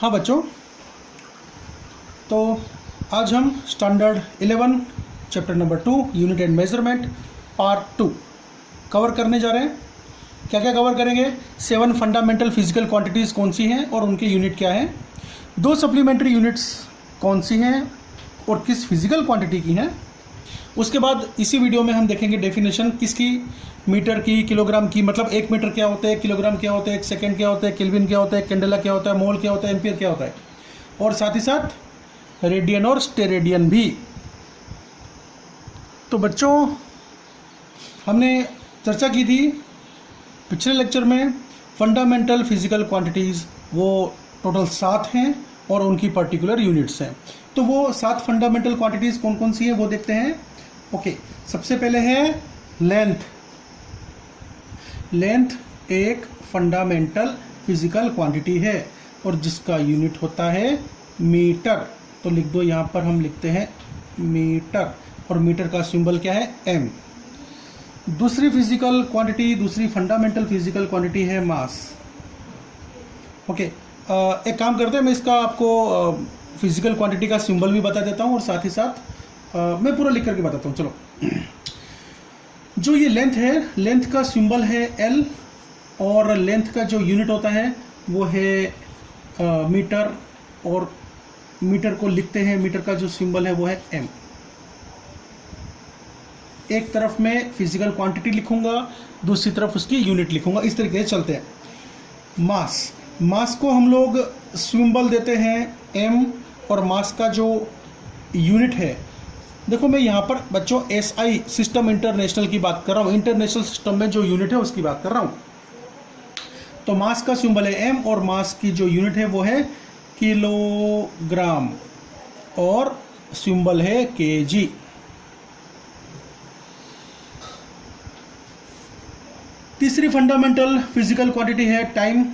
हाँ बच्चों, तो आज हम standard 11 chapter number 2 unit and measurement part 2 cover करने जा रहे हैं। क्या क्या कवर करेंगे? 7 फंडामेंटल फिजिकल क्वांटिटीज़ कौन सी हैं और उनके यूनिट क्या हैं, 2 सप्लीमेंट्री यूनिट्स कौन सी हैं और किस फिजिकल क्वांटिटी की हैं। उसके बाद इसी वीडियो में हम देखेंगे डेफिनेशन किसकी, मीटर की, किलोग्राम की, मतलब 1 मीटर क्या होता है, 1 किलोग्राम क्या होता है, 1 सेकेंड क्या होता है, केल्विन क्या होता है, कैंडेला क्या होता है, मोल क्या होता है, एम्पियर क्या होता है, और साथ ही साथ रेडियन और स्टेरेडियन भी। तो बच्चों, हमने चर्चा की थी पिछले लेक्चर में फंडामेंटल फिजिकल क्वांटिटीज़, वो टोटल 7 हैं और उनकी पर्टिकुलर यूनिट्स हैं। तो वो 7 फंडामेंटल क्वांटिटीज़ कौन कौन सी है वो देखते हैं। ओके, सबसे पहले है लेंथ। लेंथ एक फंडामेंटल फिजिकल क्वांटिटी है और जिसका यूनिट होता है मीटर। तो लिख दो, यहाँ पर हम लिखते हैं मीटर, और मीटर का सिंबल क्या है, एम। दूसरी फिजिकल क्वांटिटी, दूसरी फंडामेंटल फिजिकल क्वांटिटी है मास। ओके, एक काम करते हैं, मैं इसका आपको फिजिकल क्वांटिटी का सिंबल भी बता देता हूँ और साथ ही साथ मैं पूरा लिख करके बताता हूँ। चलो, जो ये लेंथ है, लेंथ का सिंबल है एल और लेंथ का जो यूनिट होता है वो है मीटर, और मीटर को लिखते हैं, मीटर का जो सिंबल है वो है एम। एक तरफ मैं फिजिकल क्वांटिटी लिखूंगा, दूसरी तरफ उसकी यूनिट लिखूंगा, इस तरीके से चलते हैं। मास, मास को हम लोग सिंबल देते हैं एम, और मास का जो यूनिट है, देखो मैं यहाँ पर बच्चों एसआई सिस्टम इंटरनेशनल की बात कर रहा हूँ, इंटरनेशनल सिस्टम में जो यूनिट है उसकी बात कर रहा हूँ। तो मास का सिंबल है एम और मास की जो यूनिट है वो है किलोग्राम और सिंबल है केजी। तीसरी फंडामेंटल फिजिकल क्वांटिटी है टाइम।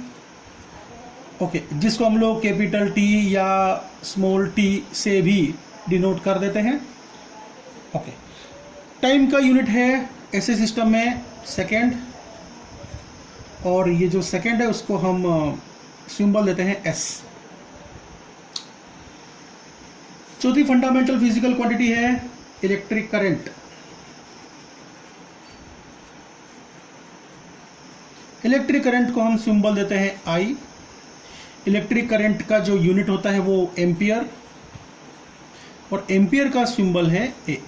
ओके, जिसको हम लोग कैपिटल टी या स्मॉल टी से भी डिनोट कर देते हैं। ओके, टाइम का यूनिट है ऐसे सिस्टम में सेकेंड, और ये जो सेकेंड है उसको हम सिंबल देते हैं एस। चौथी फंडामेंटल फिजिकल क्वांटिटी है इलेक्ट्रिक करंट। इलेक्ट्रिक करंट को हम सिंबल देते हैं आई। इलेक्ट्रिक करंट का जो यूनिट होता है वो एम्पियर, और एम्पियर का सिंबल है ए।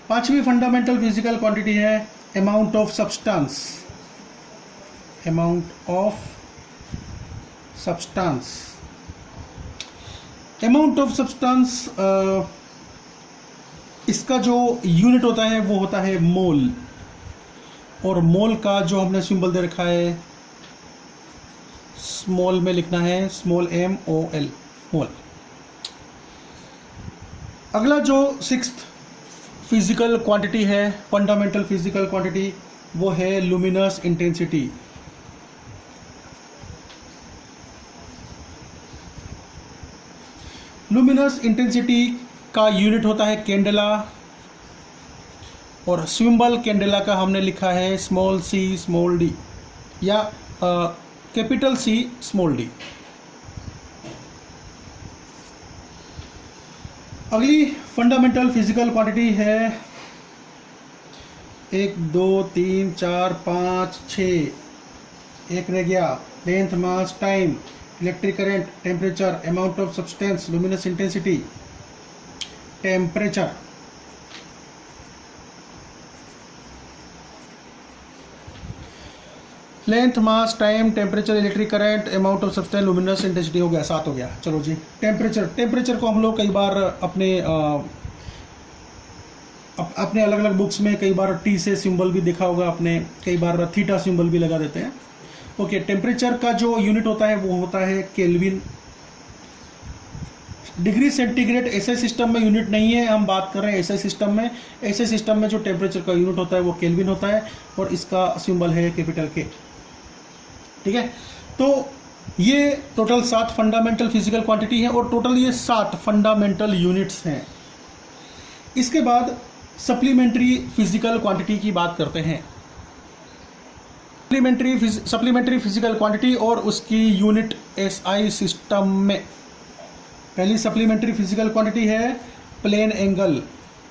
पांचवी फंडामेंटल फिजिकल क्वांटिटी है amount of substance. Amount of substance, amount of substance, इसका जो यूनिट होता है वो होता है मोल, और मोल का जो हमने सिंबल दे रखा है स्मॉल में लिखना है स्मॉल एम ओ एल, मोल। अगला जो 6th फिजिकल क्वांटिटी है, फंडामेंटल फिजिकल क्वांटिटी, वो है लुमिनस इंटेंसिटी। लुमिनस इंटेंसिटी का यूनिट होता है कैंडेला, और सिंबल कैंडेला का हमने लिखा है स्मॉल सी स्मॉल डी या कैपिटल सी स्मॉल डी। अगली फंडामेंटल फिजिकल क्वांटिटी है 1 2 3 4 5 6, एक रह गया, length, mass, time, electric current, temperature, amount of substance, luminous intensity, temperature. Length, mass, time, temperature, electric current, amount of substance, luminous intensity हो गया, 7 हो गया। चलो जी, टेम्परेचर। टेम्परेचर को हम लोग कई बार अपने अलग अलग बुक्स में कई बार टी से सिंबल भी देखा होगा आपने, कई बार थीटा सिंबल भी लगा देते हैं। ओके, टेम्परेचर का जो यूनिट होता है वो होता है केल्विन। डिग्री सेंटीग्रेड ऐसे सिस्टम में यूनिट नहीं है, हम बात कर रहे हैं ऐसे सिस्टम में। ऐसे सिस्टम में जो टेम्परेचर का यूनिट होता है वो केल्विन होता है, और इसका सिंबल है कैपिटल के। ठीक है, तो ये टोटल 7 फंडामेंटल फिजिकल क्वांटिटी है और टोटल ये 7 फंडामेंटल यूनिट्स हैं। इसके बाद सप्लीमेंट्री फिजिकल क्वांटिटी की बात करते हैं। सप्लीमेंट्री फिजिकल क्वांटिटी और उसकी यूनिट एसआई सिस्टम में। पहली सप्लीमेंट्री फिजिकल क्वांटिटी है प्लेन एंगल।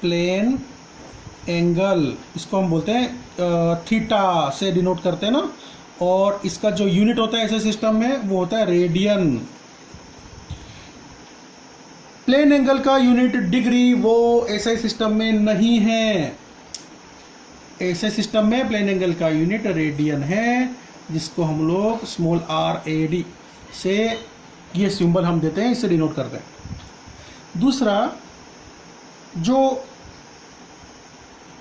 प्लेन एंगल इसको हम बोलते हैं थीटा से डिनोट करते हैं ना, और इसका जो यूनिट होता है ऐसे सिस्टम में वो होता है रेडियन। प्लेन एंगल का यूनिट डिग्री वो एसआई सिस्टम में नहीं है। एसआई सिस्टम में प्लेन एंगल का यूनिट रेडियन है, जिसको हम लोग स्मॉल RAD से ये सिंबल हम देते हैं, इससे डिनोट करते हैं। दूसरा जो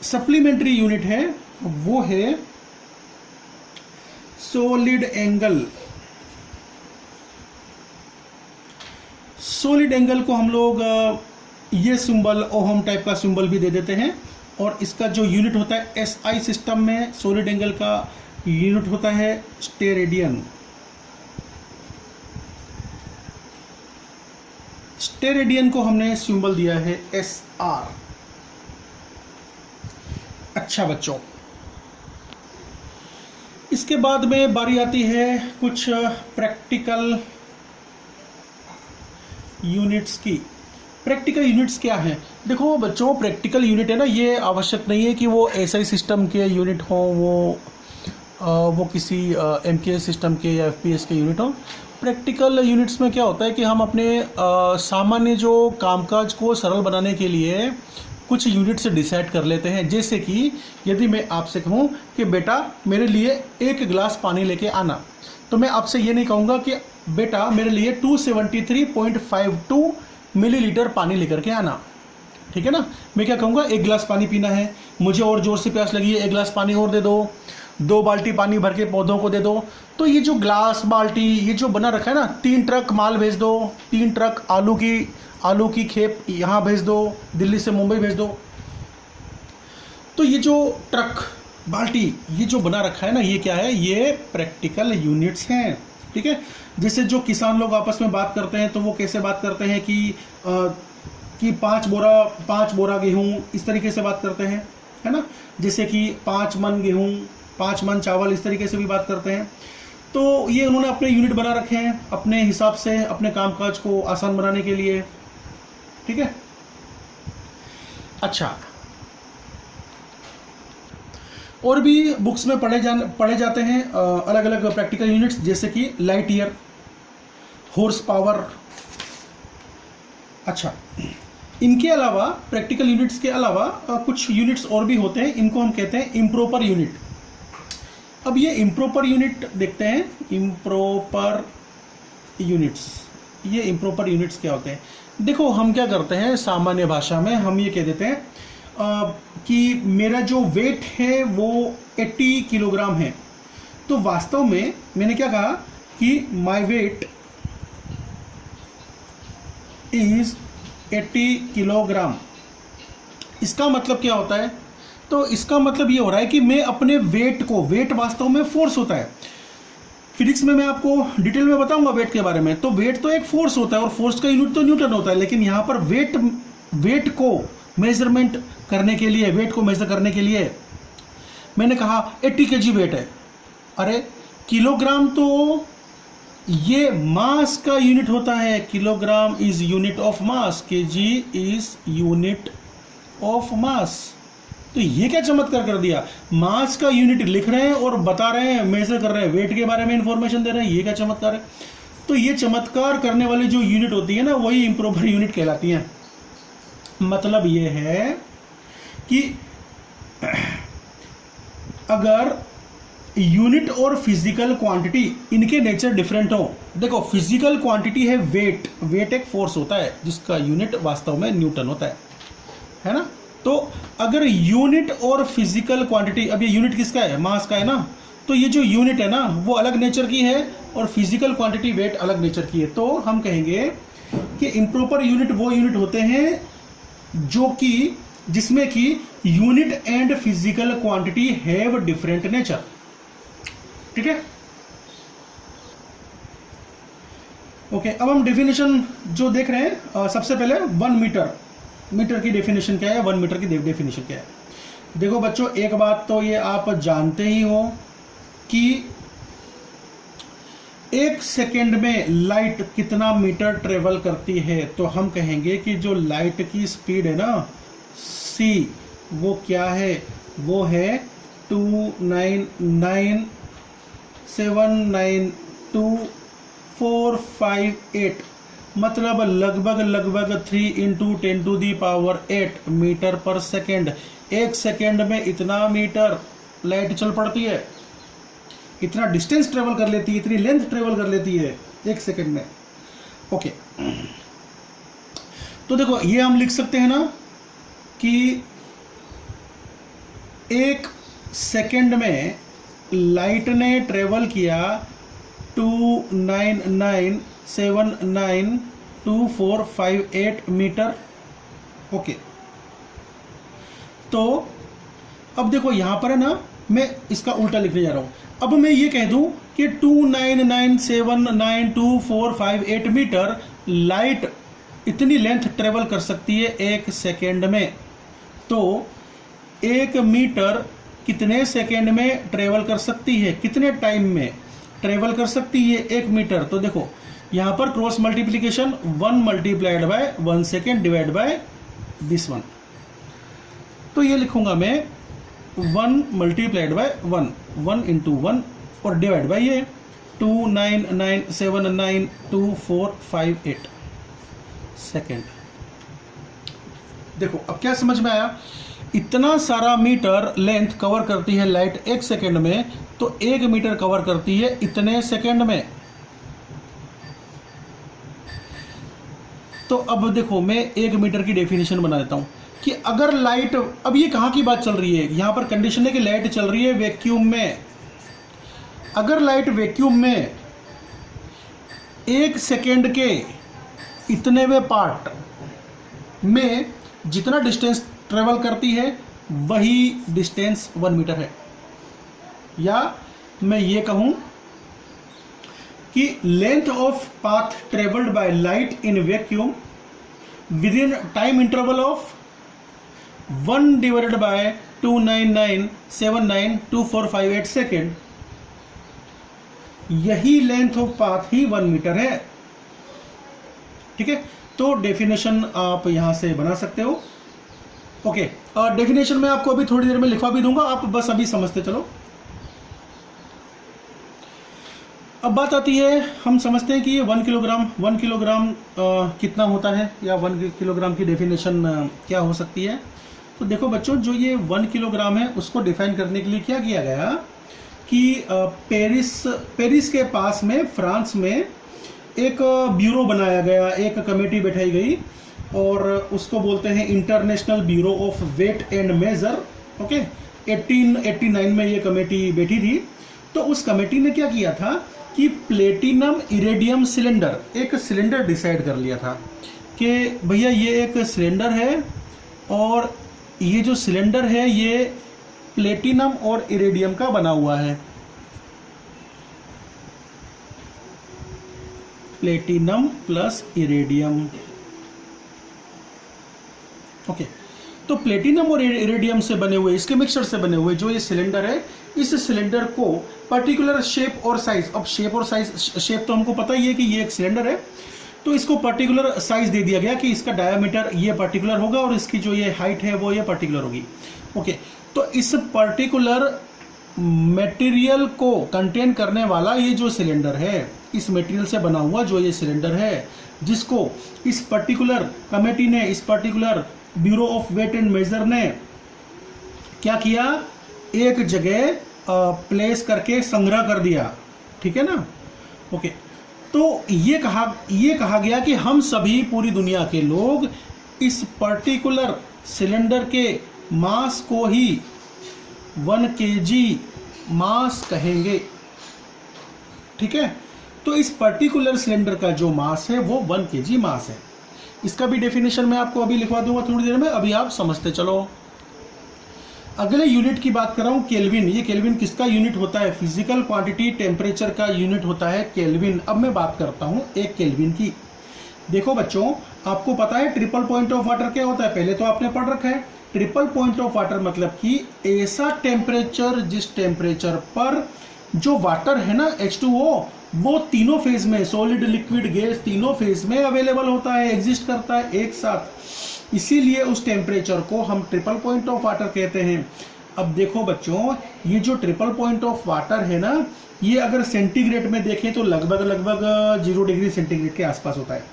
सप्लीमेंट्री यूनिट है वो है सॉलिड एंगल। सॉलिड एंगल को हम लोग ये सिंबल ओहम टाइप का सिंबल भी दे देते हैं, और इसका जो यूनिट होता है एसआई सिस्टम में सॉलिड एंगल का यूनिट होता है स्टेरेडियन। स्टेरेडियन को हमने सिंबल दिया है SR। अच्छा बच्चों, इसके बाद में बारी आती है कुछ प्रैक्टिकल यूनिट्स की। प्रैक्टिकल यूनिट्स क्या है? देखो बच्चों, प्रैक्टिकल यूनिट है ना, ये आवश्यक नहीं है कि वो एसआई सिस्टम के यूनिट हो, वो किसी MKS सिस्टम के या FPS के यूनिट हो। प्रैक्टिकल यूनिट्स में क्या होता है कि हम अपने सामान्य जो कामकाज को सरल बनाने के लिए कुछ यूनिट्स डिसाइड कर लेते हैं। जैसे कि यदि मैं आपसे कहूँ कि बेटा मेरे लिए 1 गिलास पानी लेके आना, तो मैं आपसे ये नहीं कहूँगा कि बेटा मेरे लिए 273.52 मिलीलीटर पानी लेकर के आना, ठीक है ना। मैं क्या कहूँगा, 1 गिलास पानी पीना है, मुझे और ज़ोर से प्यास लगी है, 1 गिलास पानी और दे दो, 2 बाल्टी पानी भर के पौधों को दे दो। तो ये जो ग्लास बाल्टी ये जो बना रखा है ना, 3 ट्रक माल भेज दो, 3 ट्रक आलू की खेप यहाँ भेज दो, दिल्ली से मुंबई भेज दो। तो ये जो ट्रक बाल्टी ये जो बना रखा है ना, ये क्या है, ये प्रैक्टिकल यूनिट्स हैं, ठीक है। जैसे जो किसान लोग आपस में बात करते हैं तो वो कैसे बात करते हैं कि 5 बोरा गेहूँ, इस तरीके से बात करते हैं, है ना। जैसे कि 5 मन गेहूँ, 5 मन चावल, इस तरीके से भी बात करते हैं। तो ये उन्होंने अपने यूनिट बना रखे हैं अपने हिसाब से, अपने कामकाज को आसान बनाने के लिए, ठीक है। अच्छा, और भी बुक्स में पढ़े जाते हैं अलग अलग प्रैक्टिकल यूनिट्स, जैसे कि लाइट ईयर, हॉर्स पावर। अच्छा, इनके अलावा प्रैक्टिकल यूनिट्स के अलावा कुछ यूनिट्स और भी होते हैं, इनको हम कहते हैं इम्प्रॉपर यूनिट। अब ये इम्प्रॉपर यूनिट देखते हैं, इम्प्रॉपर यूनिट्स। ये इम्प्रॉपर यूनिट्स क्या होते हैं? देखो, हम क्या करते हैं सामान्य भाषा में हम ये कह देते हैं कि मेरा जो वेट है वो 80 किलोग्राम है। तो वास्तव में मैंने क्या कहा कि माय वेट इज 80 किलोग्राम। इसका मतलब क्या होता है? तो इसका मतलब ये हो रहा है कि मैं अपने वेट को, वेट वास्तव में फोर्स होता है। फिजिक्स में मैं आपको डिटेल में बताऊंगा वेट के बारे में। तो वेट तो एक फोर्स होता है और फोर्स का यूनिट तो न्यूटन होता है, लेकिन यहाँ पर वेट को मेजरमेंट करने के लिए, वेट को मेजर करने के लिए मैंने कहा 80 kg वेट है। अरे किलोग्राम तो ये मास का यूनिट होता है, kilogram is unit of mass, kg is unit of mass. तो ये क्या चमत्कार कर दिया, मास का यूनिट लिख रहे हैं और बता रहे हैं, मेजर कर रहे हैं, वेट के बारे में इंफॉर्मेशन दे रहे हैं। ये क्या चमत्कार है? तो ये चमत्कार करने वाली जो यूनिट होती है ना, वही इम्प्रॉपर यूनिट कहलाती है। मतलब ये है कि अगर यूनिट और फिजिकल क्वांटिटी इनके नेचर डिफरेंट हो। देखो, फिजिकल क्वांटिटी है वेट, वेट एक फोर्स होता है जिसका यूनिट वास्तव में न्यूटन होता है ना। तो अगर यूनिट और फिजिकल क्वांटिटी, अब ये यूनिट किसका है, मास का है ना, तो ये जो यूनिट है ना वो अलग नेचर की है और फिजिकल क्वांटिटी वेट अलग नेचर की है। तो हम कहेंगे कि इम्प्रॉपर यूनिट वो यूनिट होते हैं जो कि जिसमें कि unit and physical quantity have different nature, ठीक है। ओके, अब हम डेफिनेशन जो देख रहे हैं, सबसे पहले 1 मीटर की डेफिनेशन क्या है, 1 मीटर की डेफिनेशन क्या है। देखो बच्चों, एक बात तो ये आप जानते ही हो कि 1 सेकेंड में लाइट कितना मीटर ट्रेवल करती है, तो हम कहेंगे कि जो लाइट की स्पीड है ना c, वो क्या है, वो है 299,792,458, मतलब लगभग 3 × 10⁸ मीटर पर सेकेंड। 1 सेकेंड में इतना मीटर लाइट चल पड़ती है, इतना डिस्टेंस ट्रेवल कर लेती है, इतनी लेंथ ट्रेवल कर लेती है 1 सेकेंड में। ओके, तो देखो ये हम लिख सकते हैं ना कि 1 सेकेंड में लाइट ने ट्रेवल किया 299,792,458 मीटर। ओके, तो अब देखो यहां पर है ना, मैं इसका उल्टा लिखने जा रहा हूं। अब मैं ये कह दूं कि 299,792,458 मीटर लाइट इतनी लेंथ ट्रेवल कर सकती है 1 सेकेंड में, तो 1 मीटर कितने सेकेंड में ट्रेवल कर सकती है, कितने टाइम में ट्रेवल कर सकती है 1 मीटर। तो देखो यहां पर cross multiplication 1 × 1 second divide by this one, तो ये लिखूंगा मैं 1 × 1 × 1 और डिवाइड बाय ये 299,792,458 सेकेंड। देखो अब क्या समझ में आया, इतना सारा मीटर लेंथ कवर करती है लाइट 1 सेकेंड में, तो 1 मीटर कवर करती है इतने सेकेंड में। तो अब देखो मैं 1 मीटर की डेफिनेशन बना देता हूं कि अगर लाइट, अब ये कहां की बात चल रही है, यहां पर कंडीशन है कि लाइट चल रही है वैक्यूम में। अगर लाइट वैक्यूम में 1 सेकेंड के इतनेवें पार्ट में जितना डिस्टेंस ट्रेवल करती है वही डिस्टेंस 1 मीटर है, या मैं ये कहूं कि length of path travelled by light in vacuum within time interval of 1 / 299,792,458 second, यही लेंथ ऑफ पाथ ही 1 मीटर है। ठीक है, तो डेफिनेशन आप यहां से बना सकते हो। ओके, और डेफिनेशन में आपको अभी थोड़ी देर में लिखवा भी दूंगा, आप बस अभी समझते चलो। अब बात आती है, हम समझते हैं कि ये 1 किलोग्राम कितना होता है, या 1 किलोग्राम की डेफिनेशन क्या हो सकती है। तो देखो बच्चों, जो ये 1 किलोग्राम है उसको डिफाइन करने के लिए क्या किया गया कि पेरिस के पास में, फ्रांस में एक ब्यूरो बनाया गया, एक कमेटी बैठाई गई, और उसको बोलते हैं international bureau of weight and measure. Okay, 1889 में ये कमेटी बैठी थी। तो उस कमेटी ने क्या किया था कि प्लेटिनम इरेडियम सिलेंडर, एक सिलेंडर डिसाइड कर लिया था कि भैया ये एक सिलेंडर है, और ये जो सिलेंडर है ये प्लेटिनम और इरेडियम का बना हुआ है। Platinum plus iridium. ओके, तो प्लेटिनम और इरेडियम से बने हुए, इसके मिक्सचर से बने हुए जो ये सिलेंडर है, इस सिलेंडर को पर्टिकुलर शेप और साइज, अब शेप और साइज, शेप तो हमको पता ही है कि ये एक सिलेंडर है, तो इसको पर्टिकुलर साइज दे दिया गया कि इसका डायामीटर ये पर्टिकुलर होगा और इसकी जो ये हाइट है वो ये पर्टिकुलर होगी। ओके, तो इस पर्टिकुलर मटेरियल को कंटेन करने वाला ये जो सिलेंडर है, इस मटेरियल से बना हुआ जो ये सिलेंडर है, जिसको इस पर्टिकुलर कमेटी ने, इस particular bureau of weight and measure ने क्या किया, एक जगह प्लेस करके संग्रह कर दिया। ठीक है ना। ओके, तो ये कहा गया कि हम सभी, पूरी दुनिया के लोग इस पर्टिकुलर सिलेंडर के मास को ही 1 kg मास कहेंगे। ठीक है, तो इस पर्टिकुलर सिलेंडर का जो मास है वो 1 kg मास है। इसका भी डेफिनेशन मैं आपको अभी लिखवा दूंगा थोड़ी देर में, अभी आप समझते चलो। अगले यूनिट की बात कर रहा हूं, केल्विन। ये केल्विन किसका यूनिट होता है? फिजिकल क्वांटिटी टेम्परेचर का यूनिट होता है केल्विन। अब मैं बात करता हूं एक केल्विन की। देखो बच्चों, आपको पता है ट्रिपल पॉइंट ऑफ वाटर क्या होता है? पहले तो आपने पढ़ रखा है। ट्रिपल पॉइंट ऑफ वाटर मतलब कि ऐसा टेम्परेचर जिस टेम्परेचर पर जो वाटर है ना H2O, वो तीनों फेज में, सॉलिड, लिक्विड, गैस, तीनों फेज में अवेलेबल होता है, एग्जिस्ट करता है एक साथ। इसीलिए उस टेम्परेचर को हम ट्रिपल पॉइंट ऑफ वाटर कहते हैं। अब देखो बच्चों, ये जो ट्रिपल पॉइंट ऑफ वाटर है ना, ये अगर सेंटीग्रेड में देखें तो लगभग 0 डिग्री सेंटीग्रेड के आसपास होता है।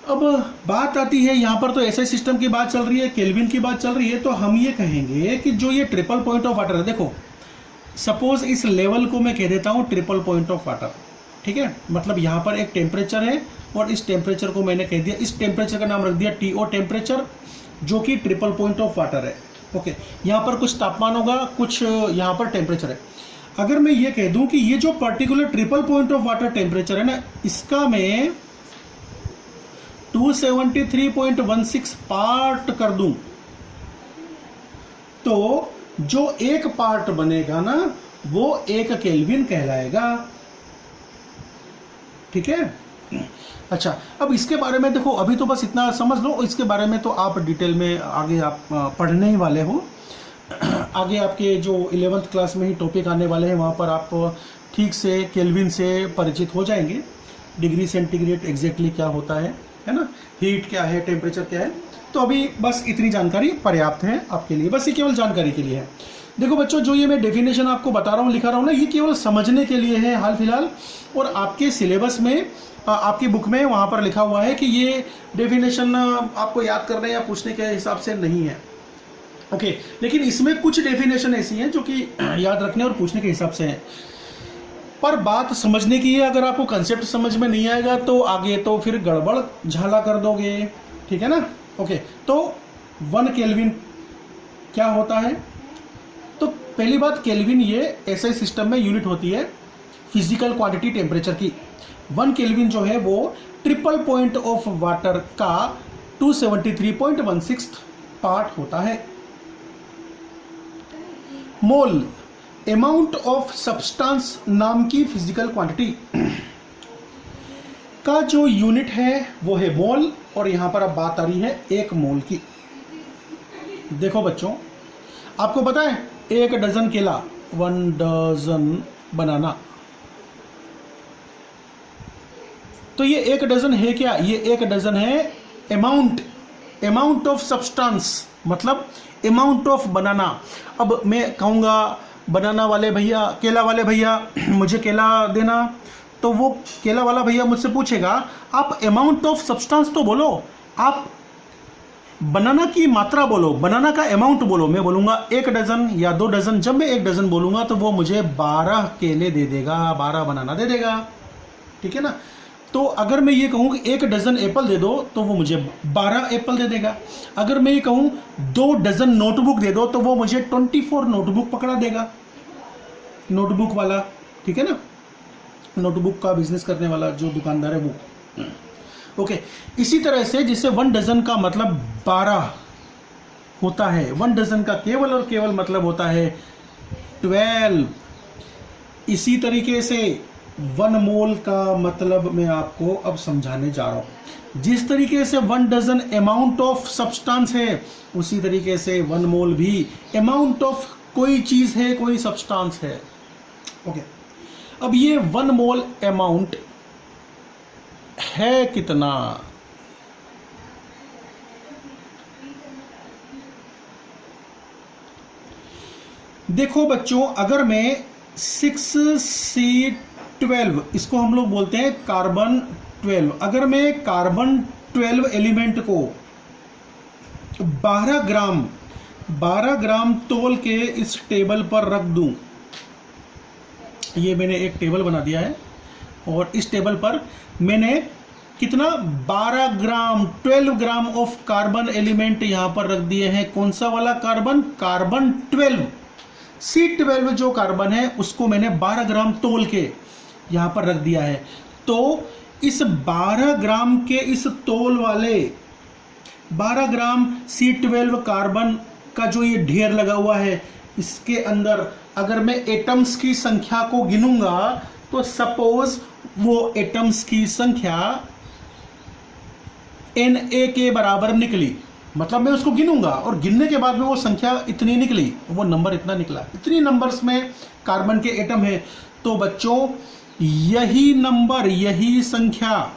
अब बात आती है यहाँ पर, तो ऐसे सिस्टम की बात चल रही है, केल्विन की बात चल रही है, तो हम ये कहेंगे कि जो ये ट्रिपल पॉइंट ऑफ वाटर है, देखो सपोज इस लेवल को मैं कह देता हूँ ट्रिपल पॉइंट ऑफ वाटर, ठीक है। मतलब यहाँ पर एक टेम्परेचर है और इस टेम्परेचर को मैंने कह दिया, इस टेम्परेचर का नाम रख दिया TO टेम्परेचर, जो कि ट्रिपल पॉइंट ऑफ वाटर है। ओके, यहाँ पर कुछ तापमान होगा, कुछ यहाँ पर टेम्परेचर है। अगर मैं ये कह दूं कि ये जो particular triple point of water temperature है ना, इसका मैं 273.16 पार्ट कर दूं, तो जो एक पार्ट बनेगा ना, वो 1 केल्विन कहलाएगा, ठीक है। अच्छा, अब इसके बारे में देखो, अभी तो बस इतना समझ लो, इसके बारे में तो आप डिटेल में आगे आप पढ़ने ही वाले हो। आगे आपके जो 11th क्लास में ही टॉपिक आने वाले हैं, वहाँ पर आप ठीक से केल्विन से परिचित हो जाएंगे। डिग्री सेंटीग्रेड एग्जैक्टली क्या होता है ना, हीट क्या है, टेम्परेचर क्या है। तो अभी बस इतनी जानकारी पर्याप्त है आपके लिए, बस ये केवल जानकारी के लिए है। देखो बच्चों, जो ये मैं डेफिनेशन आपको बता रहा हूँ, लिखा रहा हूँ ना, ये केवल समझने के लिए है हाल फिलहाल, और आपके सिलेबस में, आपकी बुक में वहाँ पर लिखा हुआ है कि ये डेफिनेशन आपको याद करने या पूछने के हिसाब से नहीं है। ओके, लेकिन इसमें कुछ डेफिनेशन ऐसी हैं जो कि याद रखने और पूछने के हिसाब से हैं, पर बात समझने की है। अगर आपको कंसेप्ट समझ में नहीं आएगा तो आगे तो फिर गड़बड़ झाला कर दोगे, ठीक है ना। ओके, तो 1 केल्विन क्या होता है? तो पहली बात, केल्विन ये ऐसे सिस्टम में यूनिट होती है फिजिकल क्वांटिटी टेम्परेचर की। 1 केल्विन जो है वो ट्रिपल पॉइंट ऑफ वाटर का 273.16 पार्ट होता है। मोल, अमाउंट ऑफ सब्सटेंस नाम की फिजिकल क्वांटिटी का जो यूनिट है वो है मोल, और यहां पर अब बात आ रही है 1 मोल की। देखो बच्चों, आपको पता है 1 डजन केला, 1 डजन बनाना, तो ये 1 डजन है क्या? ये 1 डजन है अमाउंट ऑफ सब्सटेंस, मतलब अमाउंट ऑफ बनाना। अब मैं कहूँगा बनाना वाले भैया, केला वाले भैया, मुझे केला देना, तो वो केला वाला भैया मुझसे पूछेगा आप अमाउंट ऑफ सब्सटेंस तो बोलो, आप बनाना की मात्रा बोलो, बनाना का अमाउंट बोलो। मैं बोलूँगा 1 डजन या 2 डजन। जब मैं 1 डजन बोलूँगा तो वो मुझे 12 केले दे देगा, 12 बनाना दे देगा, ठीक है ना। तो अगर मैं ये कहूँ कि 1 डजन एप्पल दे दो तो वो मुझे 12 एप्पल दे देगा। अगर मैं ये कहूँ 2 डजन नोटबुक दे दो तो वो मुझे 24 नोटबुक पकड़ा देगा, नोटबुक वाला, ठीक है ना, नोटबुक का बिजनेस करने वाला जो दुकानदार है वो। ओके, इसी तरह से जिससे 1 डजन का मतलब 12 होता है, 1 डजन का केवल और केवल मतलब होता है 12। इसी तरीके से 1 मोल का मतलब मैं आपको अब समझाने जा रहा हूँ। जिस तरीके से 1 डजन अमाउंट ऑफ सब्सटेंस है, उसी तरीके से 1 मोल भी अमाउंट ऑफ कोई चीज़ है, कोई सब्सटेंस है। ओके, अब ये 1 मोल अमाउंट है कितना? देखो बच्चों, अगर मैं 6C12, इसको हम लोग बोलते हैं कार्बन 12, अगर मैं कार्बन 12 एलिमेंट को 12 ग्राम तोल के इस टेबल पर रख दूं, ये मैंने एक टेबल बना दिया है और इस टेबल पर मैंने कितना 12 ग्राम ऑफ कार्बन एलिमेंट यहां पर रख दिए हैं। कौन सा वाला कार्बन? कार्बन 12, C12 जो कार्बन है उसको मैंने 12 ग्राम तोल के यहां पर रख दिया है। तो इस 12 ग्राम के इस तोल वाले 12 ग्राम C12 कार्बन का जो ये ढेर लगा हुआ है, इसके अंदर अगर मैं एटम्स की संख्या को गिनूंगा तो सपोज वो एटम्स की संख्या Na के बराबर निकली, मतलब मैं उसको गिनूंगा और गिनने के बाद में वो संख्या इतनी निकली, वो नंबर इतना निकला, इतनी नंबर्स में कार्बन के एटम है। तो बच्चों यही नंबर, यही संख्या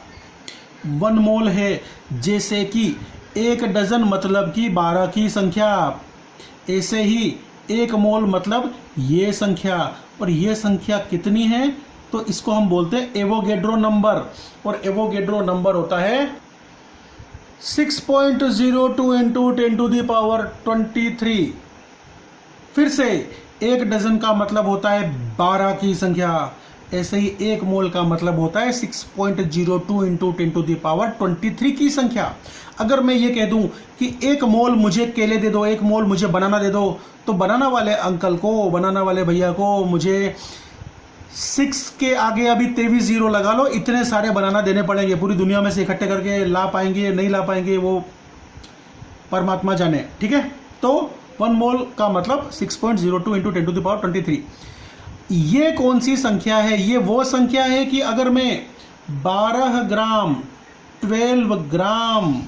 1 मोल है। जैसे कि 1 डजन मतलब कि 12 की संख्या, ऐसे ही 1 मोल मतलब ये संख्या, और ये संख्या कितनी है तो इसको हम बोलते हैं एवोगेड्रो नंबर। और एवोगेड्रो नंबर होता है 6.02 इंटू 10⁻23। फिर से 1 डजन का मतलब होता है 12 की संख्या, ऐसे ही 1 मोल का मतलब होता है 6.02 इंटू 10⁻23 की संख्या। अगर मैं ये कह दूं कि 1 मोल मुझे केले दे दो, 1 मोल मुझे बनाना दे दो, तो बनाना वाले अंकल को, बनाना वाले भैया को मुझे 6 के आगे अभी 23 जीरो लगा लो, इतने सारे बनाना देने पड़ेंगे। पूरी दुनिया में से इकट्ठे करके ला पाएंगे नहीं ला पाएंगे वो परमात्मा जाने, ठीक है। तो 1 मोल का मतलब 6.02 इंटू 10⁻23। ये कौन सी संख्या है? ये वो संख्या है कि अगर मैं 12 ग्राम 12 ग्राम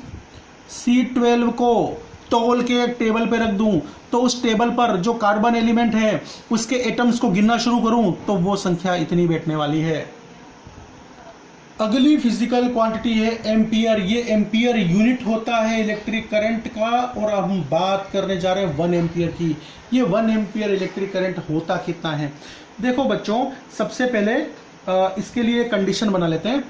C12 को तौल के एक टेबल पे रख दूं, तो उस टेबल पर जो कार्बन एलिमेंट है उसके एटम्स को गिनना शुरू करूं तो वो संख्या इतनी बैठने वाली है। अगली फिजिकल क्वांटिटी है एम्पियर। ये एम्पियर यूनिट होता है इलेक्ट्रिक करंट का, और अब हम बात करने जा रहे हैं 1 एम्पियर की। ये 1 एम्पियर इलेक्ट्रिक करंट होता कितना है? देखो बच्चों, सबसे पहले इसके लिए कंडीशन बना लेते हैं।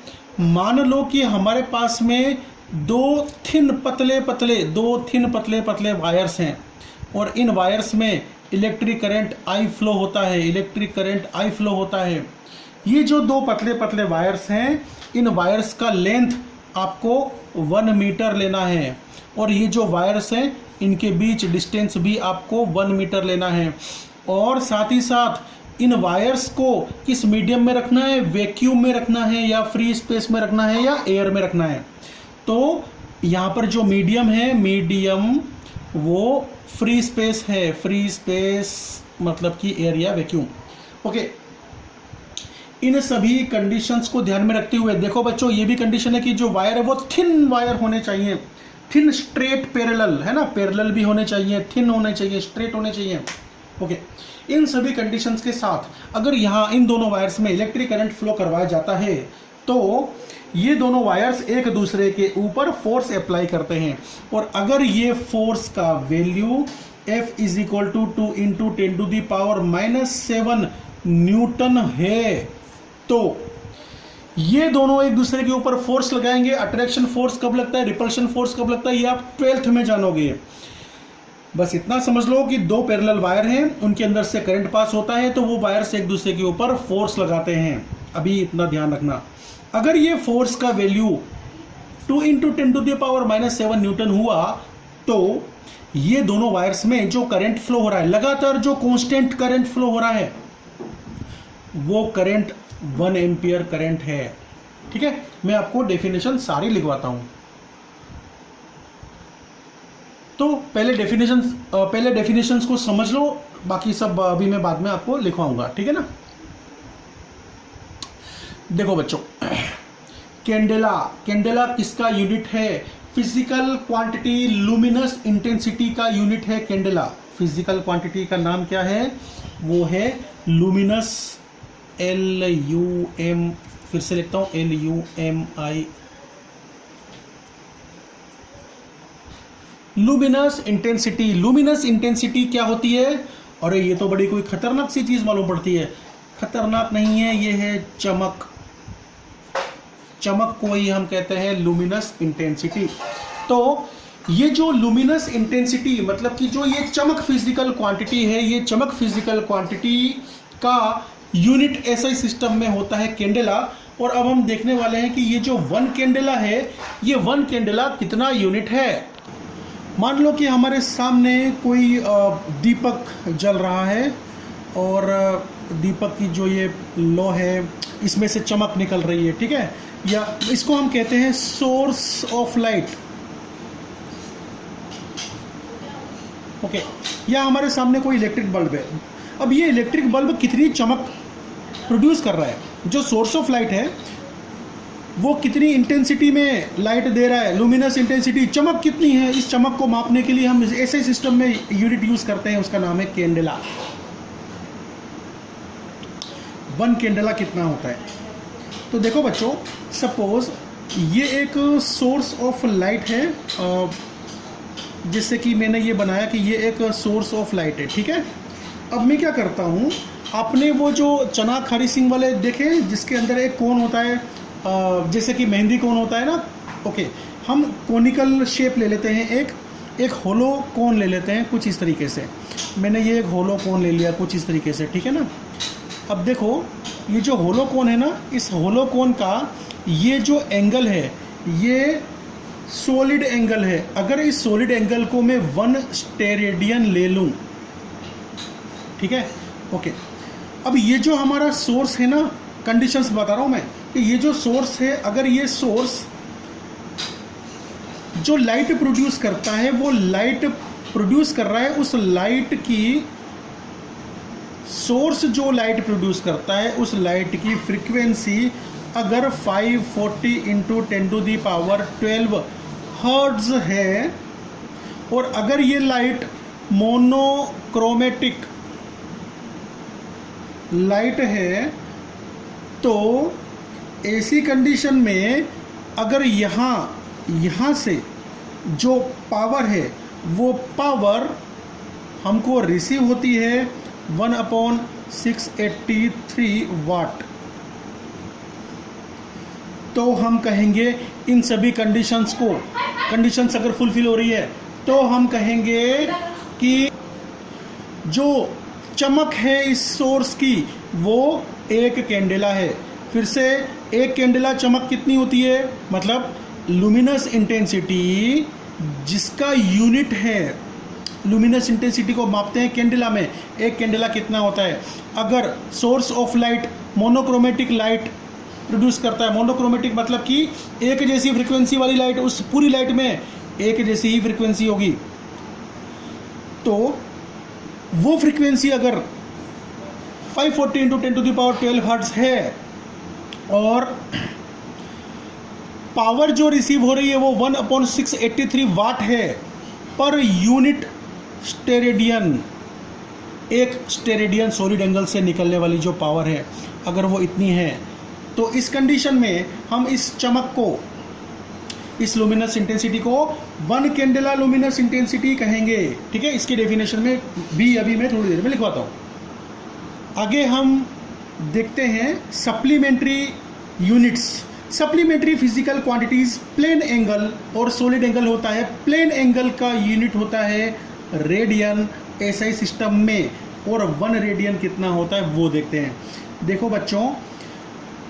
मान लो कि हमारे पास में 2 थिन पतले पतले वायर्स हैं, और इन वायर्स में इलेक्ट्रिक करंट आई फ्लो होता है, इलेक्ट्रिक करंट आई फ्लो होता है। ये जो 2 पतले पतले वायर्स हैं, इन वायर्स का लेंथ आपको 1 मीटर लेना है, और ये जो वायर्स हैं इनके बीच डिस्टेंस भी आपको 1 मीटर लेना है। और साथ ही साथ इन वायर्स को किस मीडियम में रखना है? वैक्यूम में रखना है, या फ्री स्पेस में रखना है, या एयर में रखना है। तो यहाँ पर जो मीडियम है, मीडियम वो फ्री स्पेस है, फ्री स्पेस मतलब कि एयर या वैक्यूम। ओके, इन सभी कंडीशंस को ध्यान में रखते हुए देखो बच्चों, ये भी कंडीशन है कि जो वायर है वो थिन वायर होने चाहिए, थिन स्ट्रेट पैरेलल, है ना, पैरेलल भी होने चाहिए, थिन होने चाहिए, स्ट्रेट होने चाहिए। ओके, इन सभी कंडीशंस के साथ अगर यहाँ इन दोनों वायर्स में इलेक्ट्रिक करंट फ्लो करवाया जाता है तो ये दोनों वायर्स एक दूसरे के ऊपर फोर्स अप्लाई करते हैं, और अगर ये फोर्स का value F is equal to 2 into 10⁻⁻7 newton है, तो ये दोनों एक दूसरे के ऊपर फोर्स लगाएंगे। अट्रैक्शन फोर्स कब लगता है, रिपल्शन फोर्स कब लगता है, ये आप 12th में जानोगे। बस इतना समझ लो कि 2 पैरेलल वायर हैं, उनके अंदर से करंट पास होता है, तो वो वायर्स एक दूसरे के ऊपर फोर्स लगाते हैं। अभी इतना ध्यान रखना, अगर ये फोर्स का वैल्यू 2 इंटू 10⁻⁻7 न्यूटन हुआ, तो ये दोनों वायर्स में जो करंट फ्लो हो रहा है, लगातार जो कांस्टेंट करंट फ्लो हो रहा है, वो करंट 1 एम्पियर करंट है। ठीक है, मैं आपको डेफिनेशन सारी लिखवाता हूं। तो पहले डेफिनेशंस को समझ लो, बाकी सब अभी मैं बाद में आपको लिखवाऊंगा, ठीक है ना। देखो बच्चों, कैंडेला किसका यूनिट है? फिजिकल क्वांटिटी लुमिनस इंटेंसिटी का यूनिट है कैंडेला। फिजिकल क्वांटिटी का नाम क्या है? वो है लुमिनस, LUM, फिर से लिखता हूं LUMI, luminous intensity. Luminous intensity क्या होती है? अरे ये तो बड़ी कोई खतरनाक सी चीज मालूम पड़ती है। खतरनाक नहीं है, ये है चमक। चमक को ही हम कहते हैं लुमिनस इंटेंसिटी। तो ये जो लुमिनस इंटेंसिटी मतलब कि जो ये चमक फिजिकल क्वांटिटी है, ये चमक फिजिकल क्वांटिटी का यूनिट एसआई सिस्टम में होता है कैंडेला। और अब हम देखने वाले हैं कि ये जो 1 कैंडेला है, ये 1 कैंडेला कितना यूनिट है। मान लो कि हमारे सामने कोई दीपक जल रहा है, और दीपक की जो ये लो है, इसमें से चमक निकल रही है, ठीक है, या इसको हम कहते हैं सोर्स ऑफ लाइट। ओके, या हमारे सामने कोई इलेक्ट्रिक बल्ब है। अब ये इलेक्ट्रिक बल्ब कितनी चमक प्रोड्यूस कर रहा है? जो सोर्स ऑफ लाइट है वो कितनी इंटेंसिटी में लाइट दे रहा है, लुमिनस इंटेंसिटी, चमक कितनी है, इस चमक को मापने के लिए हम ऐसे सिस्टम में यूनिट यूज करते हैं, उसका नाम है कैंडेला। 1 कैंडेला कितना होता है? तो देखो बच्चों, सपोज ये एक सोर्स ऑफ लाइट है, जिससे कि मैंने ये बनाया कि ये एक सोर्स ऑफ लाइट है, ठीक है। अब मैं क्या करता हूँ, आपने वो जो चना खारी सिंह वाले देखे जिसके अंदर एक कोन होता है, जैसे कि मेहंदी कोन होता है ना, ओके, हम कोनिकल शेप ले लेते हैं, एक होलो कोन ले लेते हैं कुछ इस तरीके से। मैंने ये एक होलो कोन ले लिया कुछ इस तरीके से, ठीक है ना। अब देखो ये जो होलो कोन है ना, इस होलो कोन का ये जो एंगल है ये सॉलिड एंगल है। अगर इस सॉलिड एंगल को मैं 1 स्टेरेडियन ले लूँ, ठीक है, ओके। अब ये जो हमारा सोर्स है ना, कंडीशंस बता रहा हूँ मैं कि ये जो सोर्स है, अगर ये सोर्स जो लाइट प्रोड्यूस करता है, वो लाइट प्रोड्यूस कर रहा है, उस लाइट की सोर्स जो लाइट प्रोड्यूस करता है उस लाइट की फ्रीक्वेंसी अगर 540 इंटू 10⁻12 हर्ट्ज है, और अगर ये लाइट मोनोक्रोमेटिक लाइट है, तो ऐसी कंडीशन में अगर यहाँ से जो पावर है वो पावर हमको रिसीव होती है 1/683 वाट, तो हम कहेंगे इन सभी कंडीशंस अगर फुलफिल हो रही है तो हम कहेंगे कि जो चमक है इस सोर्स की वो 1 कैंडेला है। फिर से 1 कैंडेला चमक कितनी होती है, मतलब लुमिनस इंटेंसिटी जिसका यूनिट है, लुमिनस इंटेंसिटी को मापते हैं कैंडेला में। 1 कैंडेला कितना होता है? अगर source of light monochromatic light produce करता है, मोनोक्रोमेटिक मतलब कि एक जैसी फ्रीक्वेंसी वाली लाइट, उस पूरी लाइट में एक जैसी ही फ्रीक्वेंसी होगी, तो वो फ्रीक्वेंसी अगर 540 इंटू 10⁻12 हर्ट्ज है और पावर जो रिसीव हो रही है वो 1/683 वाट है पर यूनिट स्टेरेडियन, एक स्टेरेडियन सॉलिड एंगल से निकलने वाली जो पावर है अगर वो इतनी है, तो इस कंडीशन में हम इस चमक को, इस लुमिनस इंटेंसिटी को 1 कैंडेला लुमिनस इंटेंसिटी कहेंगे, ठीक है। इसकी डेफिनेशन में भी अभी मैं थोड़ी देर में लिखवाता हूँ। आगे हम देखते हैं supplementary units. Supplementary physical quantities plane angle और सॉलिड एंगल होता है। प्लेन एंगल का यूनिट होता है रेडियन एसआई सिस्टम में, और 1 रेडियन कितना होता है वो देखते हैं। देखो बच्चों,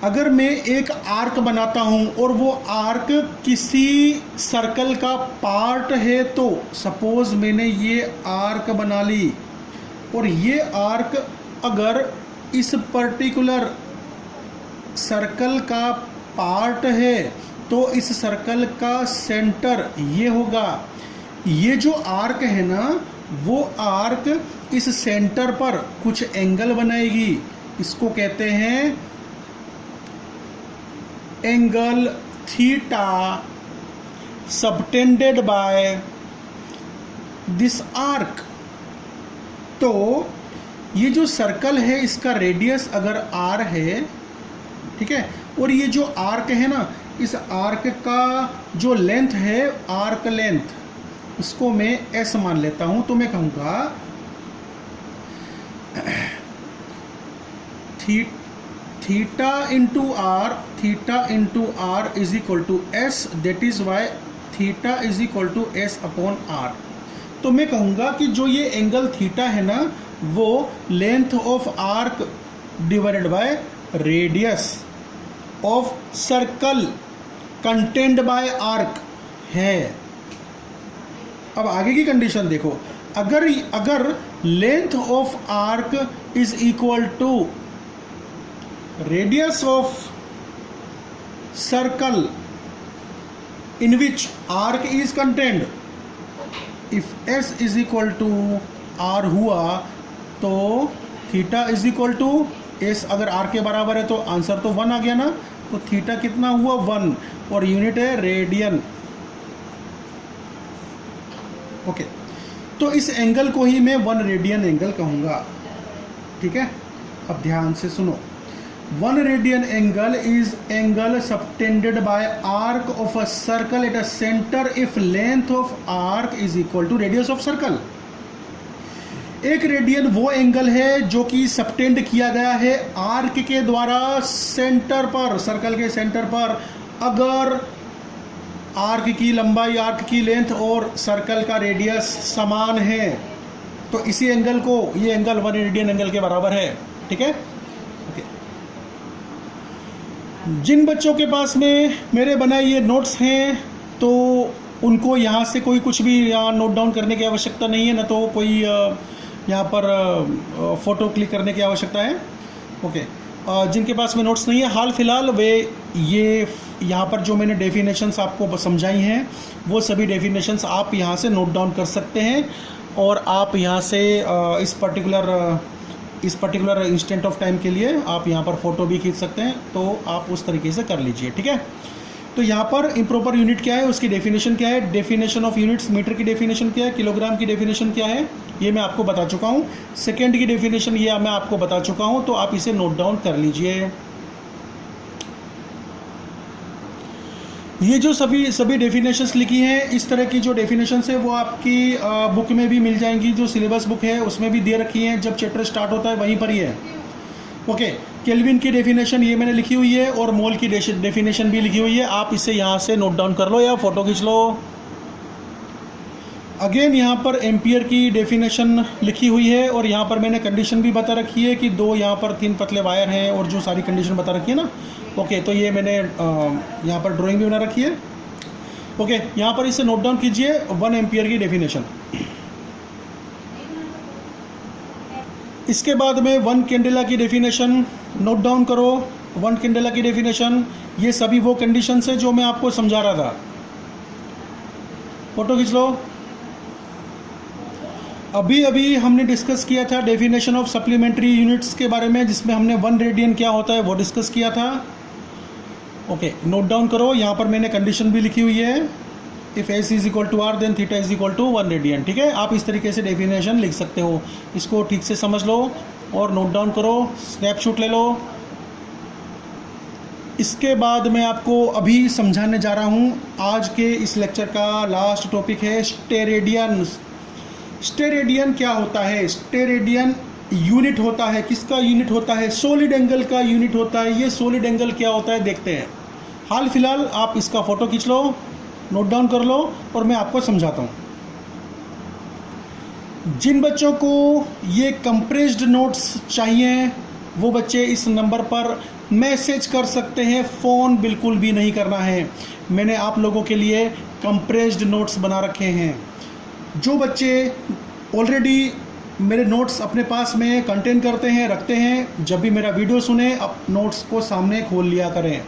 अगर मैं एक आर्क बनाता हूं और वो आर्क किसी सर्कल का पार्ट है, तो सपोज मैंने ये आर्क बना ली और ये आर्क अगर इस पर्टिकुलर सर्कल का पार्ट है तो इस सर्कल का सेंटर ये होगा। ये जो आर्क है ना, वो आर्क इस सेंटर पर कुछ एंगल बनाएगी, इसको कहते हैं angle theta subtended by this arc. तो ये जो सर्कल है इसका रेडियस अगर r है, ठीक है, और ये जो आर्क है ना, इस आर्क का जो लेंथ है, आर्क लेंथ, उसको मैं s मान लेता हूं, तो मैं कहूँगा theta into r is equal to s, that is why theta is equal to s upon r। तो मैं कहूँगा कि जो ये एंगल थीटा है ना, वो length of arc divided by radius of circle contend by arc है। अब आगे की कंडीशन देखो, अगर length of arc is equal to radius of circle in which arc is contend, if s is equal to r हुआ तो theta is equal to s, अगर r के बराबर है तो आंसर तो 1 आ गया ना। तो थीटा कितना हुआ 1 और यूनिट है रेडियन। ओके, तो इस एंगल को ही मैं 1 रेडियन एंगल कहूँगा। ठीक है, अब ध्यान से सुनो। 1 radian angle is angle subtended by arc of a circle at a centre if length of arc is equal to radius of circle. एक रेडियन वो एंगल है जो कि सबटेंड किया गया है आर्क के द्वारा सेंटर पर, सर्कल के सेंटर पर, अगर आर्क की लंबाई, आर्क की लेंथ और सर्कल का रेडियस समान है तो इसी एंगल को, ये एंगल 1 रेडियन एंगल के बराबर है। ठीक है, ओके। जिन बच्चों के पास में मेरे बनाए ये नोट्स हैं तो उनको यहाँ से कोई कुछ भी यहाँ नोट डाउन करने की आवश्यकता नहीं है, ना तो कोई यहाँ पर फ़ोटो क्लिक करने की आवश्यकता है। ओके, जिनके पास में नोट्स नहीं है हाल फिलहाल वे ये यहाँ पर जो मैंने डेफिनेशंस आपको समझाई हैं वो सभी डेफिनेशंस आप यहाँ से नोट डाउन कर सकते हैं और आप यहाँ से इस पर्टिकुलर इंस्टेंट ऑफ टाइम के लिए आप यहाँ पर फ़ोटो भी खींच सकते हैं, तो आप उस तरीके से कर लीजिए। ठीक है, तो यहाँ पर इम्प्रॉपर यूनिट क्या है, उसकी डेफिनेशन क्या है, डेफिनेशन ऑफ यूनिट्स, मीटर की डेफिनेशन क्या है, किलोग्राम की डेफिनेशन क्या है, ये मैं आपको बता चुका हूँ। सेकेंड की डेफिनेशन ये मैं आपको बता चुका हूँ, तो आप इसे नोट डाउन कर लीजिए। ये जो सभी डेफिनेशंस लिखी हैं, इस तरह की जो डेफिनेशंस है वो आपकी बुक में भी मिल जाएंगी, जो सिलेबस बुक है उसमें भी दे रखी हैं, जब चैप्टर स्टार्ट होता है वहीं पर ही है। ओके, केल्विन की डेफिनेशन ये मैंने लिखी हुई है और मोल की डेफिनेशन भी लिखी हुई है, आप इसे यहाँ से नोट डाउन कर लो या फ़ोटो खींच लो। अगेन यहाँ पर एम्पियर की डेफिनेशन लिखी हुई है और यहाँ पर मैंने कंडीशन भी बता रखी है कि दो यहाँ पर 3 पतले वायर हैं और जो सारी कंडीशन बता रखी है ना। ओके, तो ये मैंने यहाँ पर ड्राइंग भी बना रखी है। ओके, यहाँ पर इसे नोट डाउन कीजिए 1 एम्पियर की डेफिनेशन। इसके बाद में 1 कैंडेला की डेफिनेशन नोट डाउन करो। 1 कैंडेला की डेफिनेशन, ये सभी वो कंडीशन है जो मैं आपको समझा रहा था। फोटो खींच लो। अभी हमने डिस्कस किया था डेफिनेशन ऑफ सप्लीमेंट्री यूनिट्स के बारे में, जिसमें हमने 1 रेडियन क्या होता है वो डिस्कस किया था। ओके, नोट डाउन करो, यहाँ पर मैंने कंडीशन भी लिखी हुई है, if S is equal to R then theta is equal to 1 radian. ठीक है, आप इस तरीके से डेफिनेशन लिख सकते हो, इसको ठीक से समझ लो और नोट डाउन करो, स्नैपशॉट ले लो। इसके बाद मैं आपको अभी समझाने जा रहा हूँ आज के इस लेक्चर का लास्ट टॉपिक है स्टेरेडियन। स्टेरेडियन क्या होता है? स्टेरेडियन यूनिट होता है, किसका यूनिट होता है? सॉलिड एंगल का यूनिट होता है। ये सॉलिड एंगल क्या होता है देखते हैं। हाल फिलहाल आप इसका फ़ोटो खींच लो, नोट डाउन कर लो और मैं आपको समझाता हूँ। जिन बच्चों को ये कंप्रेस्ड नोट्स चाहिए वो बच्चे इस नंबर पर मैसेज कर सकते हैं, फ़ोन बिल्कुल भी नहीं करना है। मैंने आप लोगों के लिए कंप्रेस्ड नोट्स बना रखे हैं। जो बच्चे ऑलरेडी मेरे नोट्स अपने पास में कंटेन करते हैं, रखते हैं, जब भी मेरा वीडियो सुने अब नोट्स को सामने खोल लिया करें।